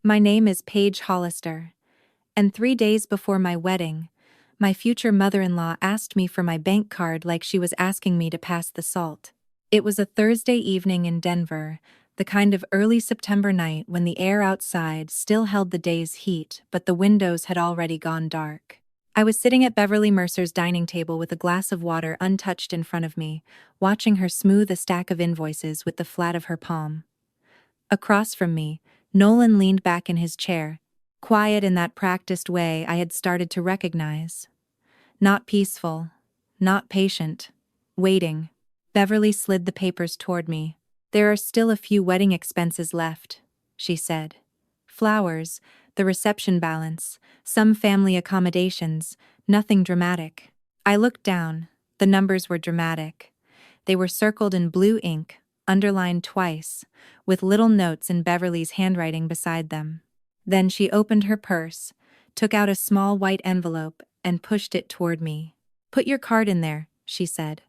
My name is Paige Hollister, and 3 days before my wedding, my future mother-in-law asked me for my bank card like she was asking me to pass the salt. It was a Thursday evening in Denver, the kind of early September night when the air outside still held the day's heat, but the windows had already gone dark. I was sitting at Beverly Mercer's dining table with a glass of water untouched in front of me, watching her smooth a stack of invoices with the flat of her palm. Across from me, Nolan leaned back in his chair, quiet in that practiced way I had started to recognize. Not peaceful, not patient, waiting. Beverly slid the papers toward me. "There are still a few wedding expenses left," she said. "Flowers, the reception balance, some family accommodations, nothing dramatic." I looked down. The numbers were dramatic. They were circled in blue ink, underlined twice, with little notes in Beverly's handwriting beside them. Then she opened her purse, took out a small white envelope, and pushed it toward me. "Put your card in there," she said.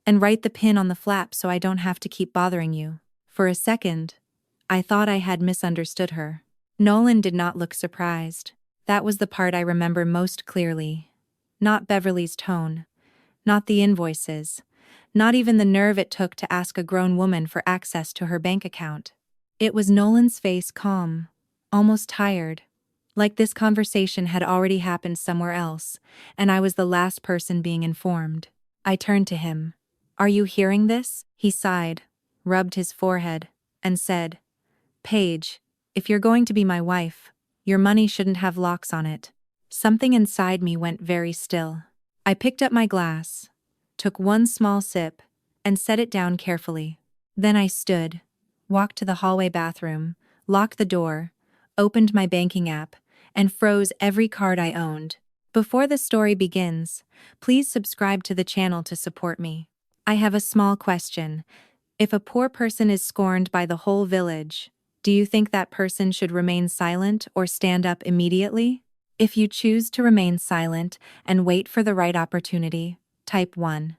"And write the PIN on the flap so I don't have to keep bothering you." For a second, I thought I had misunderstood her. Nolan did not look surprised. That was the part I remember most clearly. Not Beverly's tone, not the invoices, not even the nerve it took to ask a grown woman for access to her bank account. It was Nolan's face, calm, almost tired, like this conversation had already happened somewhere else, and I was the last person being informed. I turned to him. "Are you hearing this?" He sighed, rubbed his forehead, and said, "Paige, if you're going to be my wife, your money shouldn't have locks on it." Something inside me went very still. I picked up my glass, took one small sip, and set it down carefully. Then I stood, walked to the hallway bathroom, locked the door, opened my banking app, and froze every card I owned. Before the story begins, please subscribe to the channel to support me. I have a small question. If a poor person is scorned by the whole village, do you think that person should remain silent or stand up immediately? If you choose to remain silent and wait for the right opportunity, type 1.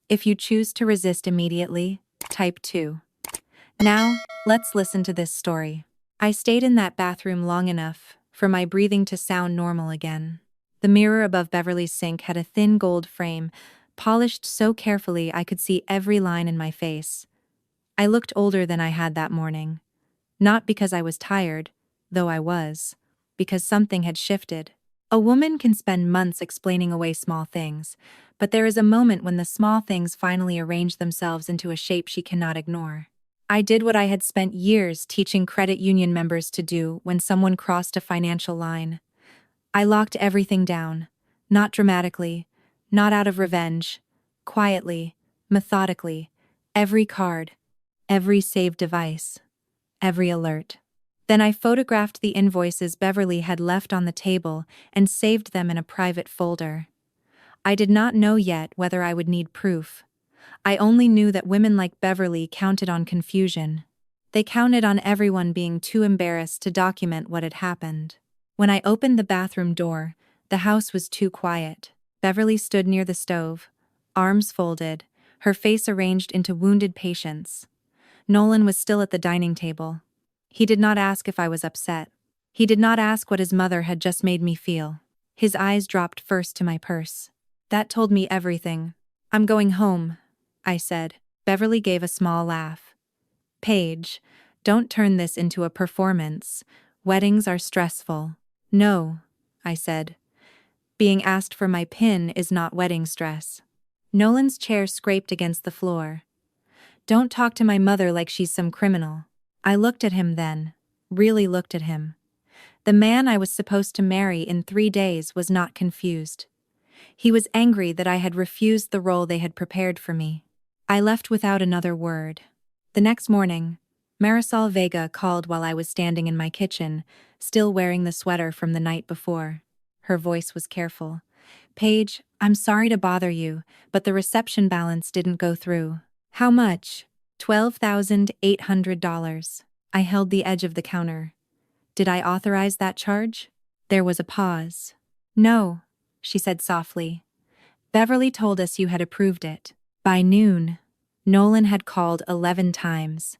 If you choose to resist immediately, type 2. Now, let's listen to this story. I stayed in that bathroom long enough for my breathing to sound normal again. The mirror above Beverly's sink had a thin gold frame, polished so carefully I could see every line in my face. I looked older than I had that morning. Not because I was tired, though I was, because something had shifted. A woman can spend months explaining away small things, but there is a moment when the small things finally arrange themselves into a shape she cannot ignore. I did what I had spent years teaching credit union members to do when someone crossed a financial line. I locked everything down, not dramatically, not out of revenge, quietly, methodically, every card, every saved device, every alert. Then I photographed the invoices Beverly had left on the table and saved them in a private folder. I did not know yet whether I would need proof. I only knew that women like Beverly counted on confusion. They counted on everyone being too embarrassed to document what had happened. When I opened the bathroom door, the house was too quiet. Beverly stood near the stove, arms folded, her face arranged into wounded patience. Nolan was still at the dining table. He did not ask if I was upset. He did not ask what his mother had just made me feel. His eyes dropped first to my purse. That told me everything. "I'm going home," I said. Beverly gave a small laugh. "Paige, don't turn this into a performance. Weddings are stressful." "No," I said. "Being asked for my PIN is not wedding stress." Nolan's chair scraped against the floor. "Don't talk to my mother like she's some criminal." I looked at him then, really looked at him. The man I was supposed to marry in 3 days was not confused. He was angry that I had refused the role they had prepared for me. I left without another word. The next morning, Marisol Vega called while I was standing in my kitchen, still wearing the sweater from the night before. Her voice was careful. "Paige, I'm sorry to bother you, but the reception balance didn't go through." "How much?" $12,800. I held the edge of the counter. "Did I authorize that charge?" There was a pause. "No," she said softly. "Beverly told us you had approved it." By noon, Nolan had called 11 times.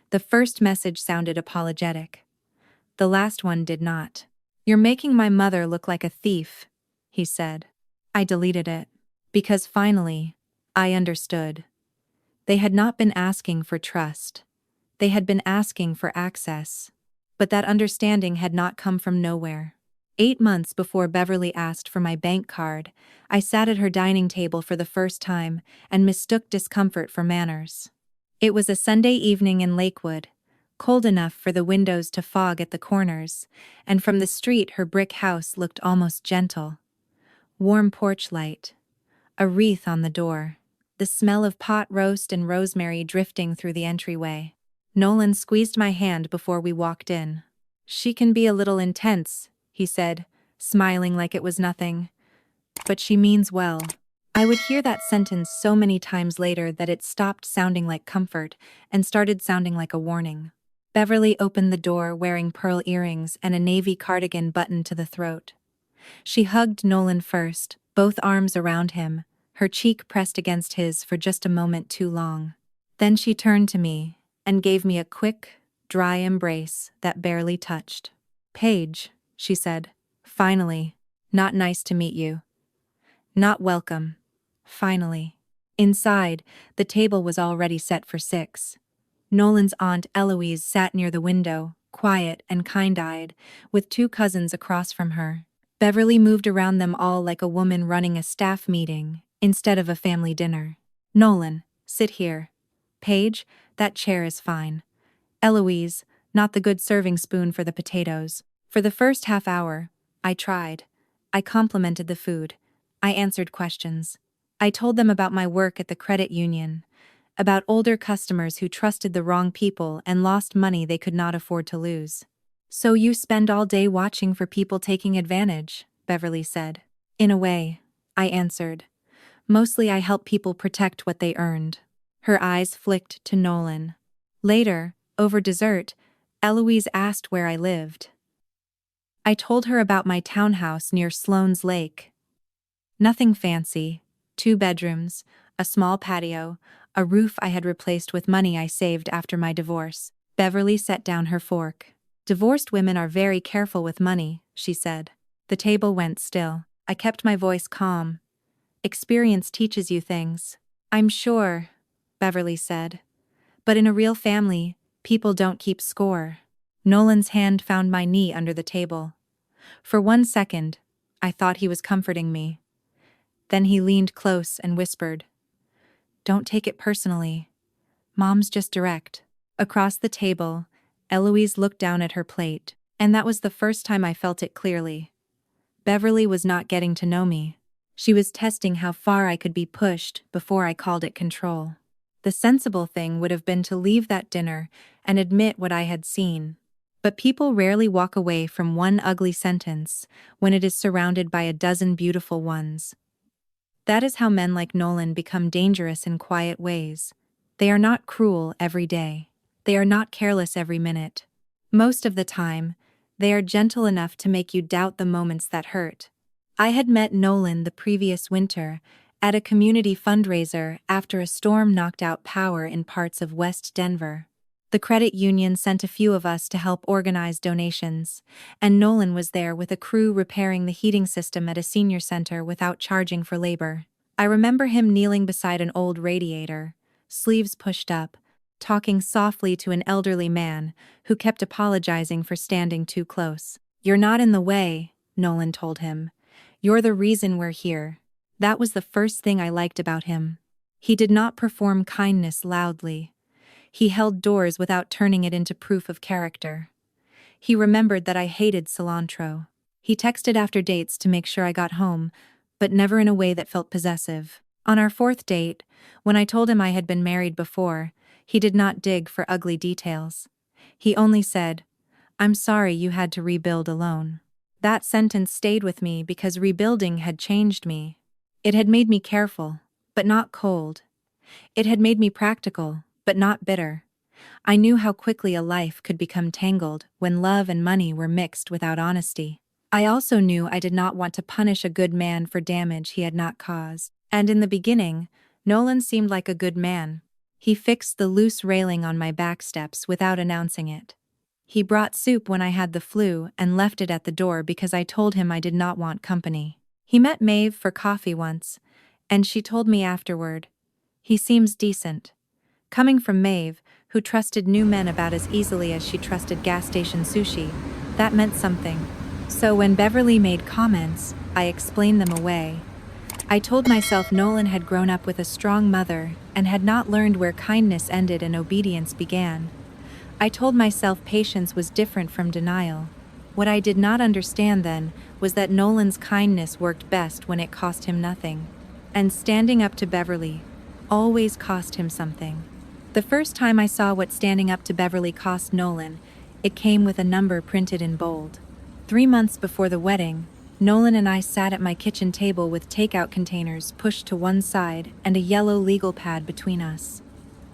The first message sounded apologetic. The last one did not. "You're making my mother look like a thief," he said. I deleted it. Because finally, I understood. They had not been asking for trust. They had been asking for access. But that understanding had not come from nowhere. 8 months before Beverly asked for my bank card, I sat at her dining table for the first time and mistook discomfort for manners. It was a Sunday evening in Lakewood, cold enough for the windows to fog at the corners, and from the street her brick house looked almost gentle. Warm porch light. A wreath on the door. The smell of pot roast and rosemary drifting through the entryway. Nolan squeezed my hand before we walked in. "She can be a little intense," he said, smiling like it was nothing. "But she means well." I would hear that sentence so many times later that it stopped sounding like comfort and started sounding like a warning. Beverly opened the door wearing pearl earrings and a navy cardigan buttoned to the throat. She hugged Nolan first, both arms around him, her cheek pressed against his for just a moment too long. Then she turned to me and gave me a quick, dry embrace that barely touched. "Paige," she said, "finally. Not nice to meet you. Not welcome. Finally." Inside, the table was already set for 6. Nolan's aunt Eloise sat near the window, quiet and kind-eyed, with 2 cousins across from her. Beverly moved around them all like a woman running a staff meeting, instead of a family dinner. "Nolan, sit here. Paige, that chair is fine. Eloise, not the good serving spoon for the potatoes." For the first half hour, I tried. I complimented the food. I answered questions. I told them about my work at the credit union, about older customers who trusted the wrong people and lost money they could not afford to lose. "So you spend all day watching for people taking advantage," Beverly said. "In a way," I answered. "Mostly I help people protect what they earned." Her eyes flicked to Nolan. Later, over dessert, Eloise asked where I lived. I told her about my townhouse near Sloan's Lake. Nothing fancy. 2 bedrooms, a small patio, a roof I had replaced with money I saved after my divorce. Beverly set down her fork. "Divorced women are very careful with money," she said. The table went still. I kept my voice calm. "Experience teaches you things." "I'm sure," Beverly said. "But in a real family, people don't keep score." Nolan's hand found my knee under the table. For 1 second, I thought he was comforting me. Then he leaned close and whispered, "Don't take it personally. Mom's just direct." Across the table, Eloise looked down at her plate, and that was the first time I felt it clearly. Beverly was not getting to know me. She was testing how far I could be pushed before I called it control. The sensible thing would have been to leave that dinner and admit what I had seen. But people rarely walk away from one ugly sentence when it is surrounded by a dozen beautiful ones. That is how men like Nolan become dangerous in quiet ways. They are not cruel every day. They are not careless every minute. Most of the time, they are gentle enough to make you doubt the moments that hurt. I had met Nolan the previous winter at a community fundraiser after a storm knocked out power in parts of West Denver. The credit union sent a few of us to help organize donations, and Nolan was there with a crew repairing the heating system at a senior center without charging for labor. I remember him kneeling beside an old radiator, sleeves pushed up, talking softly to an elderly man who kept apologizing for standing too close. "You're not in the way," Nolan told him. "You're the reason we're here." That was the first thing I liked about him. He did not perform kindness loudly. He held doors without turning it into proof of character. He remembered that I hated cilantro. He texted after dates to make sure I got home, but never in a way that felt possessive. On our 4th date, when I told him I had been married before, he did not dig for ugly details. He only said, "I'm sorry you had to rebuild alone." That sentence stayed with me because rebuilding had changed me. It had made me careful, but not cold. It had made me practical, but not bitter. I knew how quickly a life could become tangled when love and money were mixed without honesty. I also knew I did not want to punish a good man for damage he had not caused. And in the beginning, Nolan seemed like a good man. He fixed the loose railing on my back steps without announcing it. He brought soup when I had the flu and left it at the door because I told him I did not want company. He met Maeve for coffee once, and she told me afterward, "He seems decent." Coming from Maeve, who trusted new men about as easily as she trusted gas station sushi, that meant something. So when Beverly made comments, I explained them away. I told myself Nolan had grown up with a strong mother and had not learned where kindness ended and obedience began. I told myself patience was different from denial. What I did not understand then was that Nolan's kindness worked best when it cost him nothing. And standing up to Beverly always cost him something. The first time I saw what standing up to Beverly cost Nolan, it came with a number printed in bold. 3 months before the wedding, Nolan and I sat at my kitchen table with takeout containers pushed to one side and a yellow legal pad between us.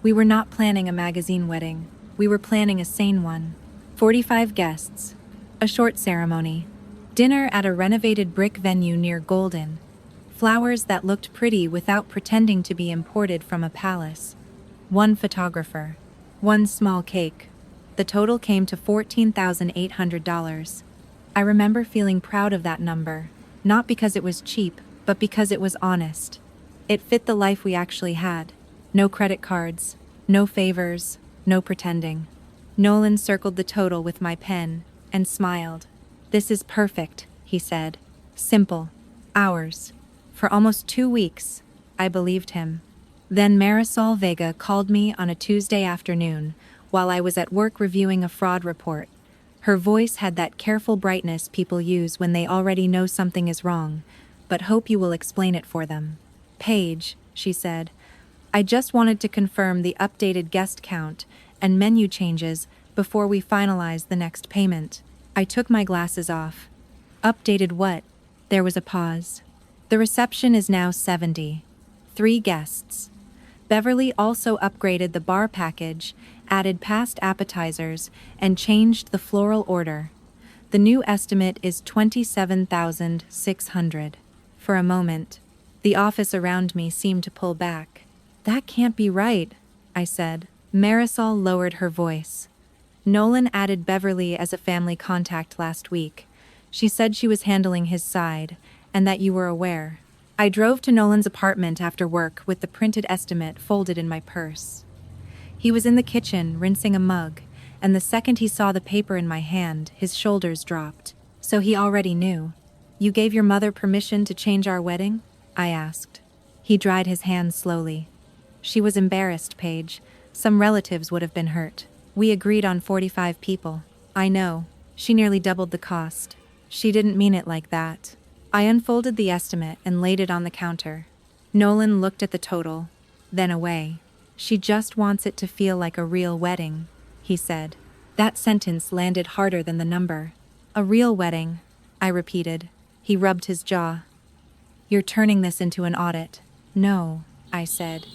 We were not planning a magazine wedding. We were planning a sane one. 45 guests. A short ceremony. Dinner at a renovated brick venue near Golden. Flowers that looked pretty without pretending to be imported from a palace. 1 photographer. 1 small cake. The total came to $14,800. I remember feeling proud of that number, not because it was cheap, but because it was honest. It fit the life we actually had. No credit cards, no favors, no pretending. Nolan circled the total with my pen and smiled. "This is perfect," he said. "Simple. Ours." For almost 2 weeks, I believed him. Then Marisol Vega called me on a Tuesday afternoon while I was at work reviewing a fraud report. Her voice had that careful brightness people use when they already know something is wrong, but hope you will explain it for them. "Paige," she said, "I just wanted to confirm the updated guest count and menu changes before we finalize the next payment." I took my glasses off. "Updated what?" There was a pause. "The reception is now 70. 3 guests. Beverly also upgraded the bar package, added past appetizers, and changed the floral order. The new estimate is $27,600. For a moment, the office around me seemed to pull back. "That can't be right," I said. Marisol lowered her voice. "Nolan added Beverly as a family contact last week. She said she was handling his side, and that you were aware." I drove to Nolan's apartment after work with the printed estimate folded in my purse. He was in the kitchen, rinsing a mug, and the second he saw the paper in my hand, his shoulders dropped. "So he already knew. You gave your mother permission to change our wedding?" I asked. He dried his hands slowly. "She was embarrassed, Paige. Some relatives would have been hurt. We agreed on 45 people." "I know. She nearly doubled the cost. She didn't mean it like that." I unfolded the estimate and laid it on the counter. Nolan looked at the total, then away. "She just wants it to feel like a real wedding," he said. That sentence landed harder than the number. "A real wedding," I repeated. He rubbed his jaw. "You're turning this into an audit." "No," I said.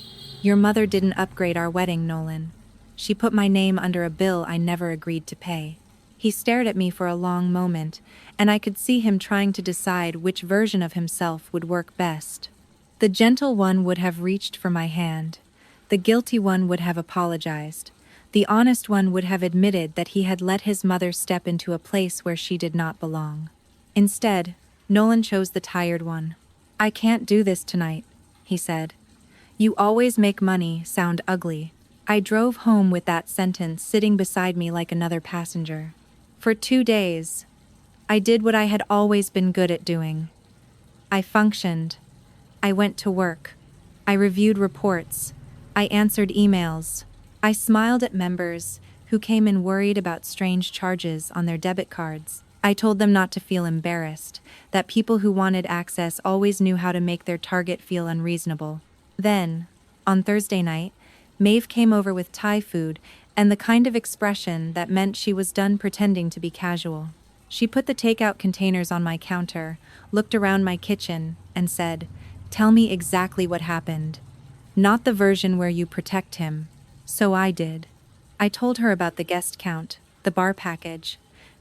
"Your mother didn't upgrade our wedding, Nolan. She put my name under a bill I never agreed to pay." He stared at me for a long moment, and I could see him trying to decide which version of himself would work best. The gentle one would have reached for my hand. The guilty one would have apologized. The honest one would have admitted that he had let his mother step into a place where she did not belong. Instead, Nolan chose the tired one. "I can't do this tonight," he said. "You always make money sound ugly." I drove home with that sentence sitting beside me like another passenger. For 2 days, I did what I had always been good at doing. I functioned. I went to work. I reviewed reports. I answered emails. I smiled at members who came in worried about strange charges on their debit cards. I told them not to feel embarrassed, that people who wanted access always knew how to make their target feel unreasonable. Then, on Thursday night, Maeve came over with Thai food and the kind of expression that meant she was done pretending to be casual. She put the takeout containers on my counter, looked around my kitchen, and said, "Tell me exactly what happened. Not the version where you protect him." So I did. I told her about the guest count, the bar package,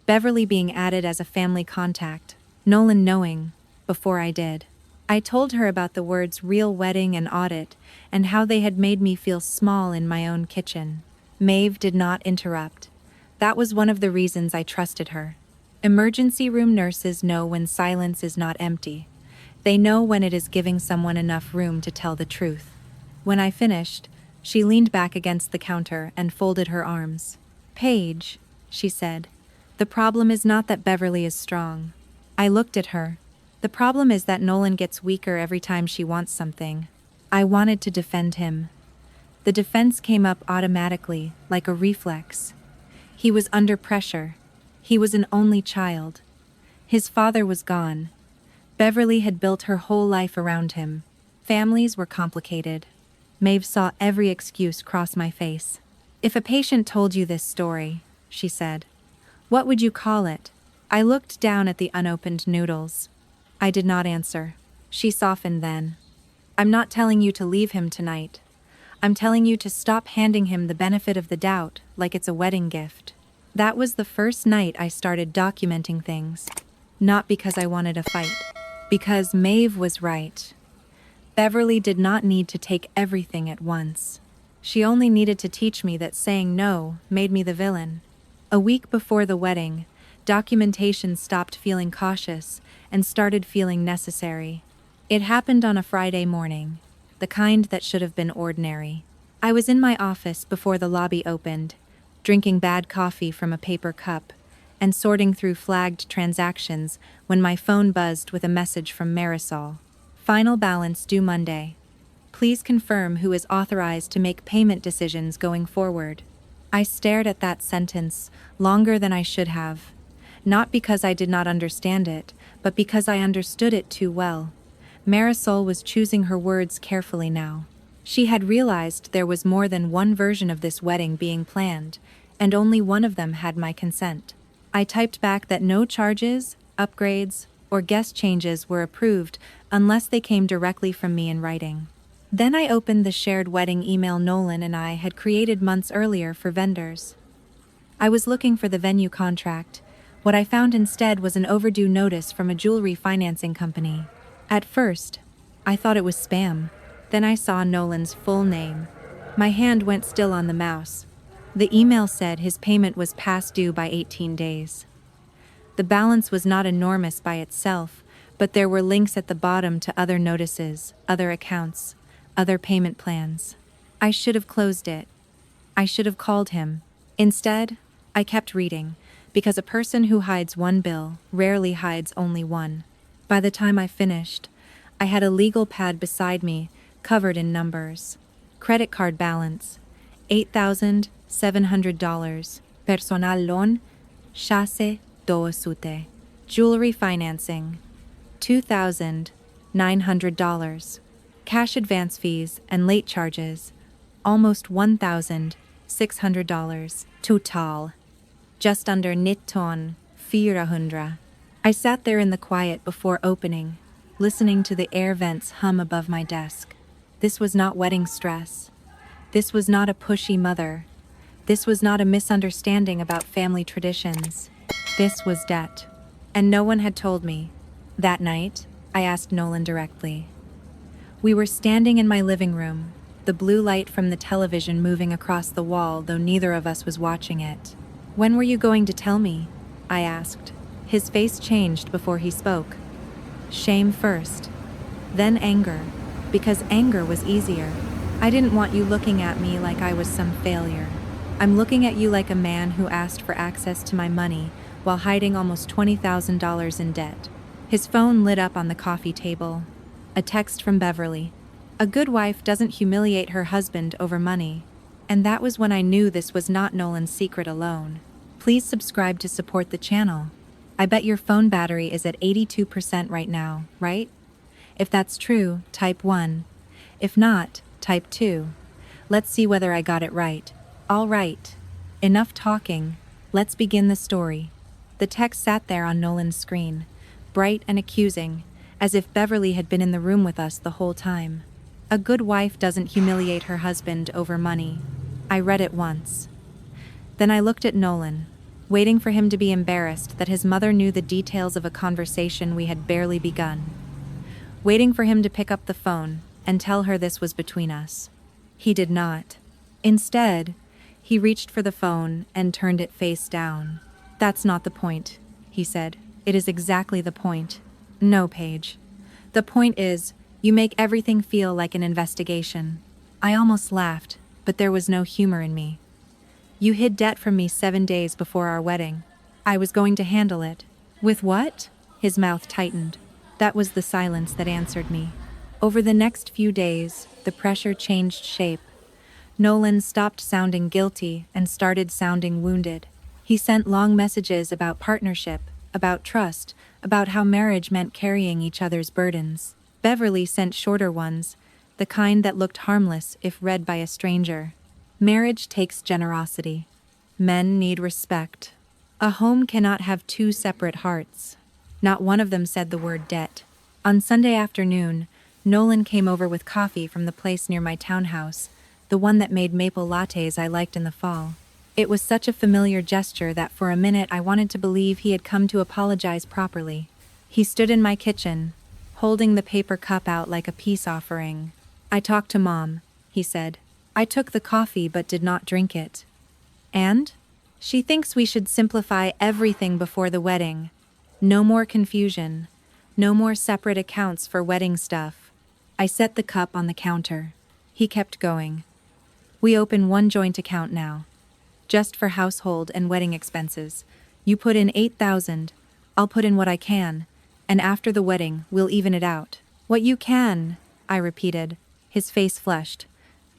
Beverly being added as a family contact, Nolan knowing, before I did. I told her about the words real wedding and audit, and how they had made me feel small in my own kitchen. Maeve did not interrupt. That was one of the reasons I trusted her. Emergency room nurses know when silence is not empty. They know when it is giving someone enough room to tell the truth. When I finished, she leaned back against the counter and folded her arms. "Paige," she said, "the problem is not that Beverly is strong." I looked at her. "The problem is that Nolan gets weaker every time she wants something." I wanted to defend him. The defense came up automatically, like a reflex. He was under pressure. He was an only child. His father was gone. Beverly had built her whole life around him. Families were complicated. Maeve saw every excuse cross my face. "If a patient told you this story," she said, "what would you call it?" I looked down at the unopened noodles. I did not answer. She softened then. "I'm not telling you to leave him tonight. I'm telling you to stop handing him the benefit of the doubt like it's a wedding gift." That was the first night I started documenting things. Not because I wanted a fight. Because Maeve was right. Beverly did not need to take everything at once. She only needed to teach me that saying no made me the villain. A week before the wedding, documentation stopped feeling cautious and started feeling necessary. It happened on a Friday morning, the kind that should have been ordinary. I was in my office before the lobby opened, drinking bad coffee from a paper cup, and sorting through flagged transactions when my phone buzzed with a message from Marisol. "Final balance due Monday. Please confirm who is authorized to make payment decisions going forward." I stared at that sentence longer than I should have. Not because I did not understand it, but because I understood it too well. Marisol was choosing her words carefully now. She had realized there was more than one version of this wedding being planned, and only one of them had my consent. I typed back that no charges, upgrades, or guest changes were approved unless they came directly from me in writing. Then I opened the shared wedding email Nolan and I had created months earlier for vendors. I was looking for the venue contract. What I found instead was an overdue notice from a jewelry financing company. At first, I thought it was spam. Then I saw Nolan's full name. My hand went still on the mouse. The email said his payment was past due by 18 days. The balance was not enormous by itself, but there were links at the bottom to other notices, other accounts, other payment plans. I should have closed it. I should have called him. Instead, I kept reading, because a person who hides one bill rarely hides only one. By the time I finished, I had a legal pad beside me, covered in numbers. Credit card balance, $8,700. Personal loan, Fiancé doosute. Jewelry financing, $2,900. Cash advance fees and late charges, almost $1,600. Total, just under 19,400. I sat there in the quiet before opening, listening to the air vents hum above my desk. This was not wedding stress. This was not a pushy mother. This was not a misunderstanding about family traditions. This was debt. And no one had told me. That night, I asked Nolan directly. We were standing in my living room, the blue light from the television moving across the wall, though neither of us was watching it. "When were you going to tell me?" I asked. His face changed before he spoke. Shame first, then anger, because anger was easier. "I didn't want you looking at me like I was some failure. I'm looking at you like a man who asked for access to my money while hiding almost $20,000 in debt." His phone lit up on the coffee table. A text from Beverly. A good wife doesn't humiliate her husband over money. And that was when I knew this was not Nolan's secret alone. Please subscribe to support the channel. I bet your phone battery is at 82% right now, right? If that's true, type 1. If not, type 2. Let's see whether I got it right. All right. Enough talking. Let's begin the story. The text sat there on Nolan's screen, bright and accusing, as if Beverly had been in the room with us the whole time. A good wife doesn't humiliate her husband over money. I read it once. Then I looked at Nolan, waiting for him to be embarrassed that his mother knew the details of a conversation we had barely begun. Waiting for him to pick up the phone and tell her this was between us. He did not. Instead, He reached for the phone and turned it face down. "That's not the point," he said. "It is exactly the point." "No, Paige. The point is, you make everything feel like an investigation." I almost laughed, but there was no humor in me. "You hid debt from me 7 days before our wedding. I was going to handle it." "With what?" His mouth tightened. That was the silence that answered me. Over the next few days, the pressure changed shape. Nolan stopped sounding guilty and started sounding wounded. He sent long messages about partnership, about trust, about how marriage meant carrying each other's burdens. Beverly sent shorter ones, the kind that looked harmless if read by a stranger. Marriage takes generosity. Men need respect. A home cannot have two separate hearts. Not one of them said the word debt. On Sunday afternoon, Nolan came over with coffee from the place near my townhouse, the one that made maple lattes I liked in the fall. It was such a familiar gesture that for a minute I wanted to believe he had come to apologize properly. He stood in my kitchen, holding the paper cup out like a peace offering. "I talked to Mom," he said. "I took the coffee but did not drink it." "And?" "She thinks we should simplify everything before the wedding. No more confusion. No more separate accounts for wedding stuff." I set the cup on the counter. He kept going. "We open one joint account now. Just for household and wedding expenses. You put in 8,000, I'll put in what I can, and after the wedding, we'll even it out." "What you can," I repeated. His face flushed.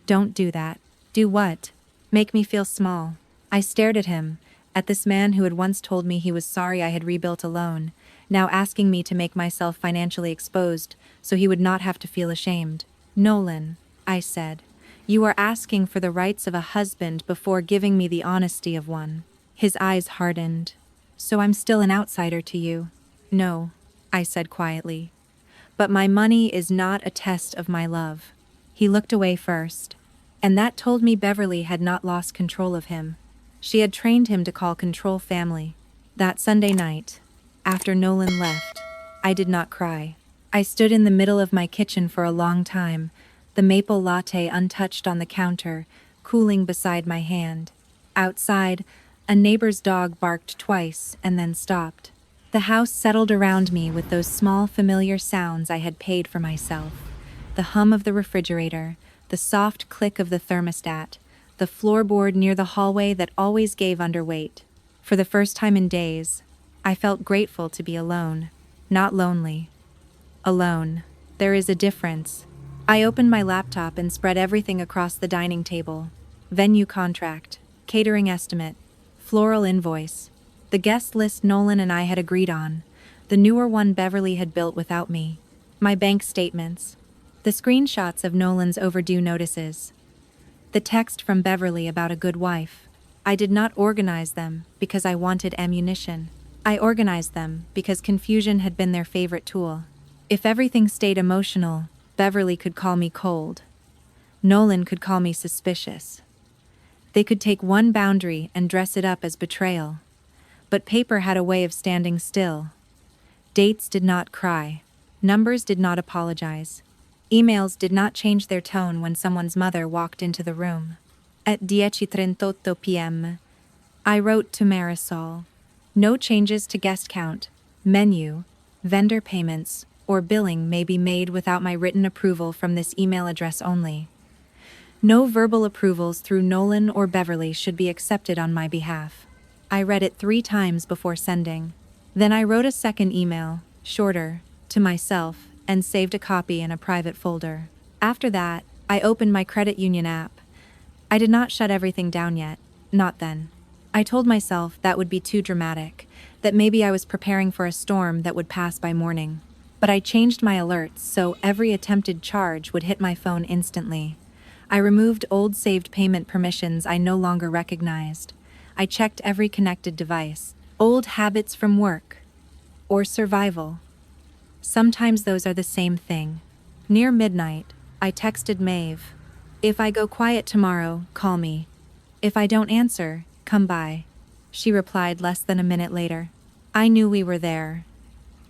"Don't do that." "Do what?" "Make me feel small." I stared at him, at this man who had once told me he was sorry I had rebuilt alone, now asking me to make myself financially exposed so he would not have to feel ashamed. "Nolan," I said, "you are asking for the rights of a husband before giving me the honesty of one." His eyes hardened. "So I'm still an outsider to you?" "No," I said quietly. "But my money is not a test of my love." He looked away first, and that told me Beverly had not lost control of him. She had trained him to call control family. That Sunday night, after Nolan left, I did not cry. I stood in the middle of my kitchen for a long time, the maple latte untouched on the counter, cooling beside my hand. Outside, a neighbor's dog barked twice and then stopped. The house settled around me with those small familiar sounds I had paid for myself. The hum of the refrigerator, the soft click of the thermostat, the floorboard near the hallway that always gave underweight. For the first time in days, I felt grateful to be alone, not lonely. Alone. There is a difference. I opened my laptop and spread everything across the dining table. Venue contract, catering estimate, floral invoice, the guest list Nolan and I had agreed on, the newer one Beverly had built without me, my bank statements, the screenshots of Nolan's overdue notices, the text from Beverly about a good wife. I did not organize them because I wanted ammunition. I organized them because confusion had been their favorite tool. If everything stayed emotional, Beverly could call me cold. Nolan could call me suspicious. They could take one boundary and dress it up as betrayal. But paper had a way of standing still. Dates did not cry. Numbers did not apologize. Emails did not change their tone when someone's mother walked into the room. At 10:38 p.m., I wrote to Marisol. No changes to guest count, menu, vendor payments, or billing may be made without my written approval from this email address only. No verbal approvals through Nolan or Beverly should be accepted on my behalf. I read it 3 times before sending. Then I wrote a second email, shorter, to myself, and saved a copy in a private folder. After that, I opened my credit union app. I did not shut everything down yet, not then. I told myself that would be too dramatic, that maybe I was preparing for a storm that would pass by morning. But I changed my alerts so every attempted charge would hit my phone instantly. I removed old saved payment permissions I no longer recognized. I checked every connected device. Old habits from work. Or survival. Sometimes those are the same thing. Near midnight, I texted Maeve. "If I go quiet tomorrow, call me. If I don't answer, come by." She replied less than a minute later. "I knew we were there.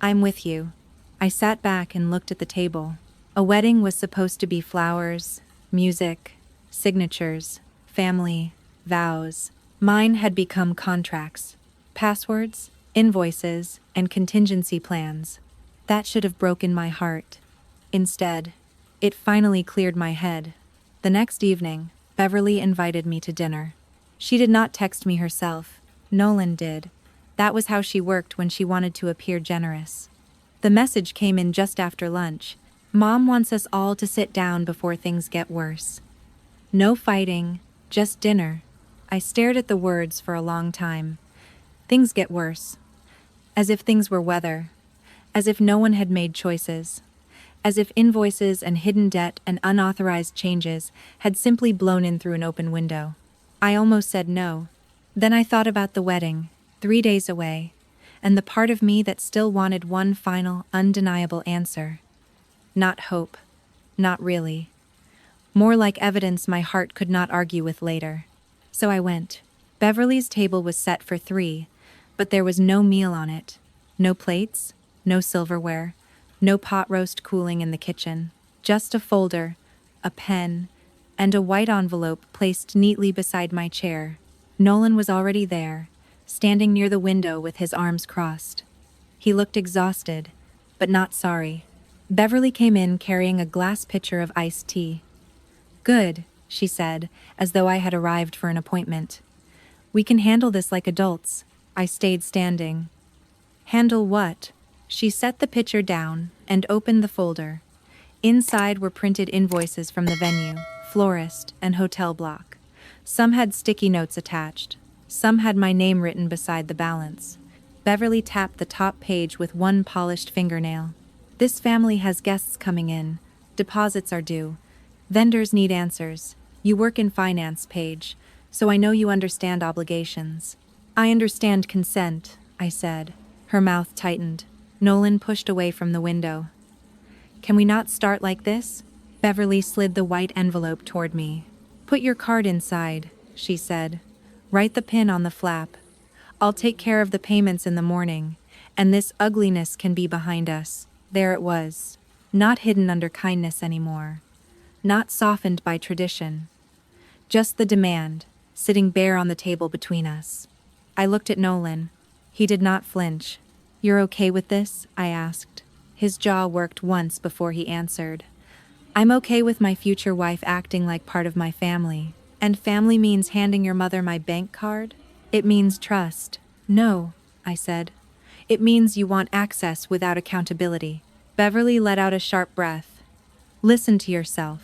I'm with you." I sat back and looked at the table. A wedding was supposed to be flowers, music, signatures, family, vows. Mine had become contracts, passwords, invoices, and contingency plans. That should have broken my heart. Instead, it finally cleared my head. The next evening, Beverly invited me to dinner. She did not text me herself. Nolan did. That was how she worked when she wanted to appear generous. The message came in just after lunch. Mom wants us all to sit down before things get worse. No fighting, just dinner. I stared at the words for a long time. Things get worse. As if things were weather. As if no one had made choices. As if invoices and hidden debt and unauthorized changes had simply blown in through an open window. I almost said no. Then I thought about the wedding, 3 days away, and the part of me that still wanted one final, undeniable answer. Not hope. Not really. More like evidence my heart could not argue with later. So I went. Beverly's table was set for 3, but there was no meal on it. No plates, no silverware, no pot roast cooling in the kitchen. Just a folder, a pen, and a white envelope placed neatly beside my chair. Nolan was already there, standing near the window with his arms crossed. He looked exhausted, but not sorry. Beverly came in carrying a glass pitcher of iced tea. "Good," she said, as though I had arrived for an appointment. "We can handle this like adults." I stayed standing. "Handle what?" She set the pitcher down and opened the folder. Inside were printed invoices from the venue, florist, and hotel block. Some had sticky notes attached. Some had my name written beside the balance. Beverly tapped the top page with one polished fingernail. "This family has guests coming in. Deposits are due. Vendors need answers. You work in finance, Paige, so I know you understand obligations." "I understand consent," I said. Her mouth tightened. Nolan pushed away from the window. "Can we not start like this?" Beverly slid the white envelope toward me. "Put your card inside," she said. "Write the PIN on the flap. I'll take care of the payments in the morning, and this ugliness can be behind us." There it was. Not hidden under kindness anymore. Not softened by tradition. Just the demand, sitting bare on the table between us. I looked at Nolan. He did not flinch. "You're okay with this?" I asked. His jaw worked once before he answered. "I'm okay with my future wife acting like part of my family. And family means handing your mother my bank card? It means trust." "No," I said. "It means you want access without accountability." Beverly let out a sharp breath. "Listen to yourself.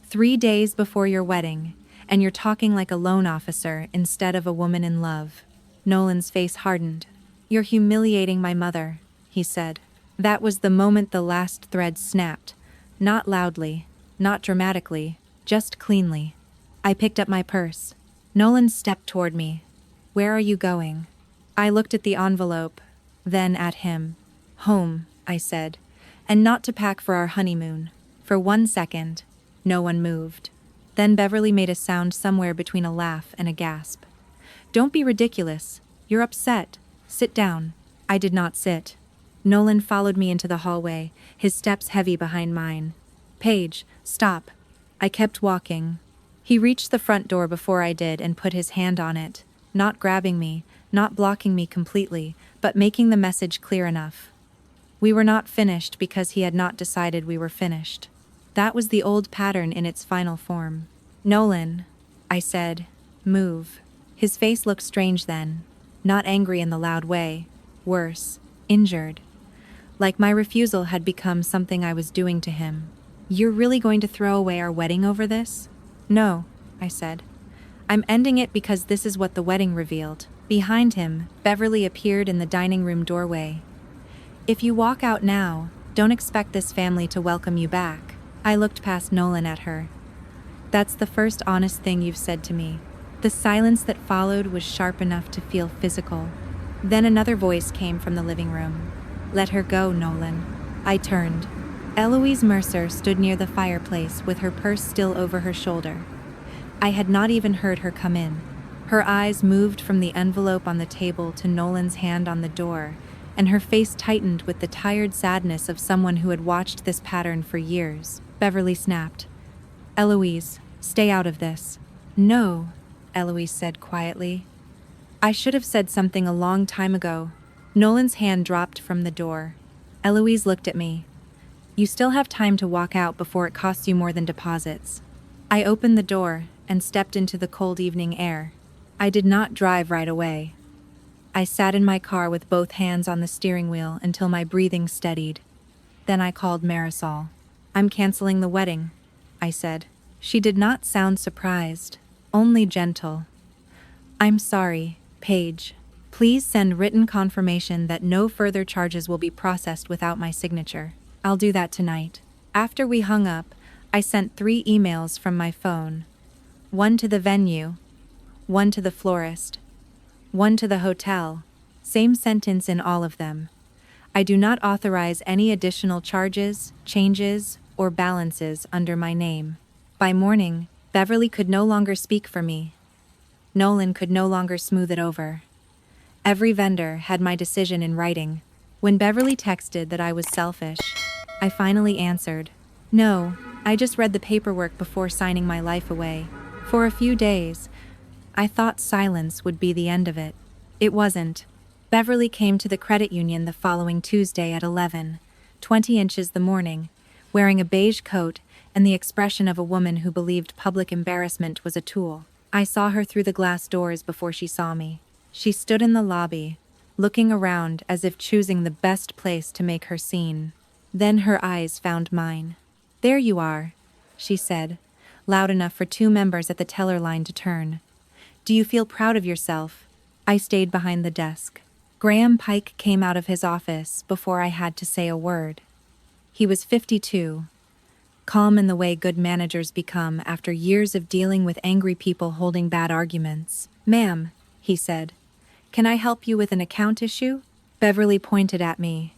3 days before your wedding, and you're talking like a loan officer instead of a woman in love." Nolan's face hardened. "You're humiliating my mother," he said. That was the moment the last thread snapped. Not loudly, not dramatically, just cleanly. I picked up my purse. Nolan stepped toward me. "Where are you going?" I looked at the envelope, then at him. "Home," I said, "and not to pack for our honeymoon." For 1 second, no one moved. Then Beverly made a sound somewhere between a laugh and a gasp. "Don't be ridiculous. You're upset. Sit down." I did not sit. Nolan followed me into the hallway, his steps heavy behind mine. "Paige, stop." I kept walking. He reached the front door before I did and put his hand on it, not grabbing me, not blocking me completely, but making the message clear enough. We were not finished because he had not decided we were finished. That was the old pattern in its final form. "Nolan," I said, "move." His face looked strange then. Not angry in the loud way. Worse, injured. Like my refusal had become something I was doing to him. "You're really going to throw away our wedding over this?" "No," I said. "I'm ending it because this is what the wedding revealed." Behind him, Beverly appeared in the dining room doorway. "If you walk out now, don't expect this family to welcome you back." I looked past Nolan at her. "That's the first honest thing you've said to me." The silence that followed was sharp enough to feel physical. Then another voice came from the living room. "Let her go, Nolan." I turned. Eloise Mercer stood near the fireplace with her purse still over her shoulder. I had not even heard her come in. Her eyes moved from the envelope on the table to Nolan's hand on the door, and her face tightened with the tired sadness of someone who had watched this pattern for years. Beverly snapped. "Eloise, stay out of this." "No," Eloise said quietly. I should have said something a long time ago. Nolan's hand dropped from the door. Eloise looked at me. You still have time to walk out before it costs you more than deposits. I opened the door and stepped into the cold evening air. I did not drive right away. I sat in my car with both hands on the steering wheel until my breathing steadied. Then I called Marisol. I'm canceling the wedding, I said. She did not sound surprised, only gentle. I'm sorry, Paige. Please send written confirmation that no further charges will be processed without my signature. I'll do that tonight. After we hung up, I sent 3 emails from my phone. 1 to the venue, 1 to the florist, 1 to the hotel. Same sentence in all of them. I do not authorize any additional charges, changes, or balances under my name. By morning, Beverly could no longer speak for me. Nolan could no longer smooth it over. Every vendor had my decision in writing. When Beverly texted that I was selfish, I finally answered, No, I just read the paperwork before signing my life away. For a few days, I thought silence would be the end of it. It wasn't. Beverly came to the credit union the following Tuesday at 11:20 inches the morning, wearing a beige coat and the expression of a woman who believed public embarrassment was a tool. I saw her through the glass doors before she saw me. She stood in the lobby, looking around as if choosing the best place to make her scene. Then her eyes found mine. There you are, she said, loud enough for 2 members at the teller line to turn. Do you feel proud of yourself? I stayed behind the desk. Graham Pike came out of his office before I had to say a word. He was 52, calm in the way good managers become after years of dealing with angry people holding bad arguments. Ma'am, he said, can I help you with an account issue? Beverly pointed at me.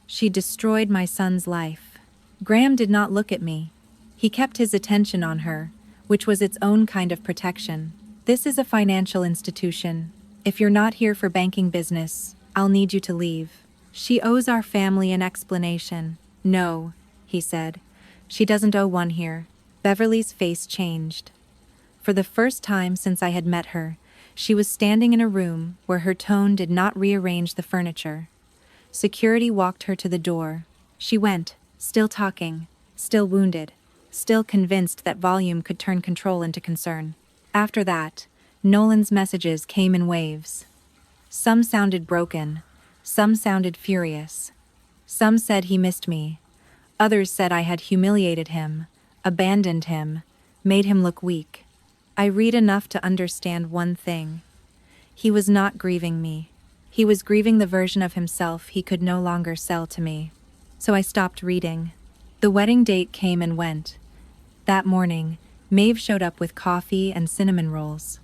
She destroyed my son's life. Graham did not look at me. He kept his attention on her, which was its own kind of protection. This is a financial institution. If you're not here for banking business, I'll need you to leave. She owes our family an explanation. No, he said. She doesn't owe one here. Beverly's face changed. For the first time since I had met her, she was standing in a room where her tone did not rearrange the furniture. Security walked her to the door. She went, still talking, still wounded, still convinced that volume could turn control into concern. After that, Nolan's messages came in waves. Some sounded broken, some sounded furious. Some said he missed me. Others said I had humiliated him, abandoned him, made him look weak. I read enough to understand one thing. He was not grieving me. He was grieving the version of himself he could no longer sell to me. So I stopped reading. The wedding date came and went. That morning, Maeve showed up with coffee and cinnamon rolls.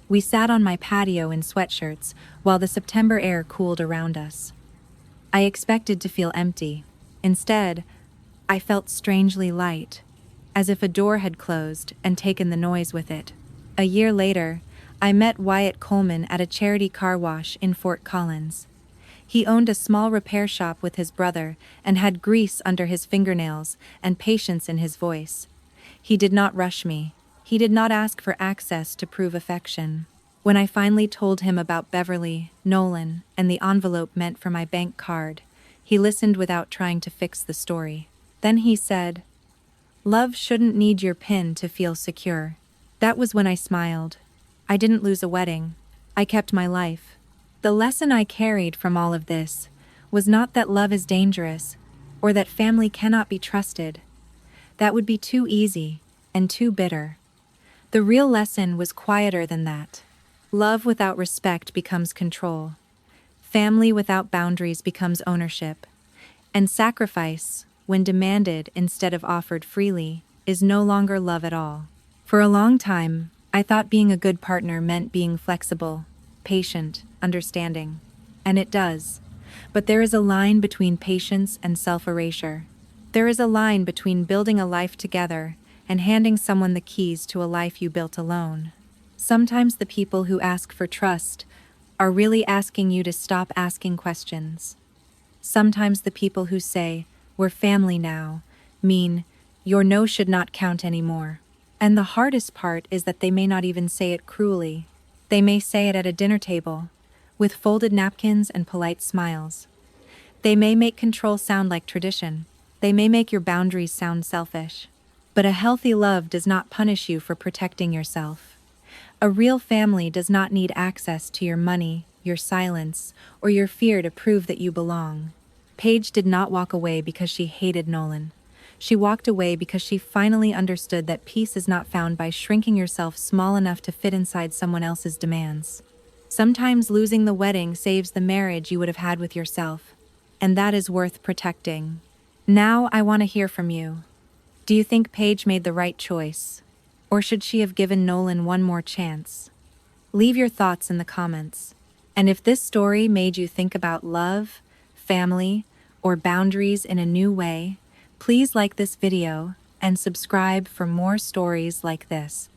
We sat on my patio in sweatshirts while the September air cooled around us. I expected to feel empty. Instead, I felt strangely light, as if a door had closed and taken the noise with it. A year later, I met Wyatt Coleman at a charity car wash in Fort Collins. He owned a small repair shop with his brother and had grease under his fingernails and patience in his voice. He did not rush me. He did not ask for access to prove affection. When I finally told him about Beverly, Nolan, and the envelope meant for my bank card, he listened without trying to fix the story. Then he said, "Love shouldn't need your pin to feel secure." That was when I smiled. I didn't lose a wedding. I kept my life. The lesson I carried from all of this was not that love is dangerous or that family cannot be trusted. That would be too easy and too bitter. The real lesson was quieter than that. Love without respect becomes control. Family without boundaries becomes ownership. And sacrifice, when demanded instead of offered freely, is no longer love at all. For a long time, I thought being a good partner meant being flexible, patient, understanding. And it does. But there is a line between patience and self-erasure. There is a line between building a life together and handing someone the keys to a life you built alone. Sometimes the people who ask for trust are really asking you to stop asking questions. Sometimes the people who say, "We're family now," mean, "Your no should not count anymore." And the hardest part is that they may not even say it cruelly. They may say it at a dinner table, with folded napkins and polite smiles. They may make control sound like tradition. They may make your boundaries sound selfish. But a healthy love does not punish you for protecting yourself. A real family does not need access to your money, your silence, or your fear to prove that you belong. Paige did not walk away because she hated Nolan. She walked away because she finally understood that peace is not found by shrinking yourself small enough to fit inside someone else's demands. Sometimes losing the wedding saves the marriage you would have had with yourself, and that is worth protecting. Now I want to hear from you. Do you think Paige made the right choice? Or should she have given Nolan one more chance? Leave your thoughts in the comments. And if this story made you think about love, family, or boundaries in a new way, please like this video and subscribe for more stories like this.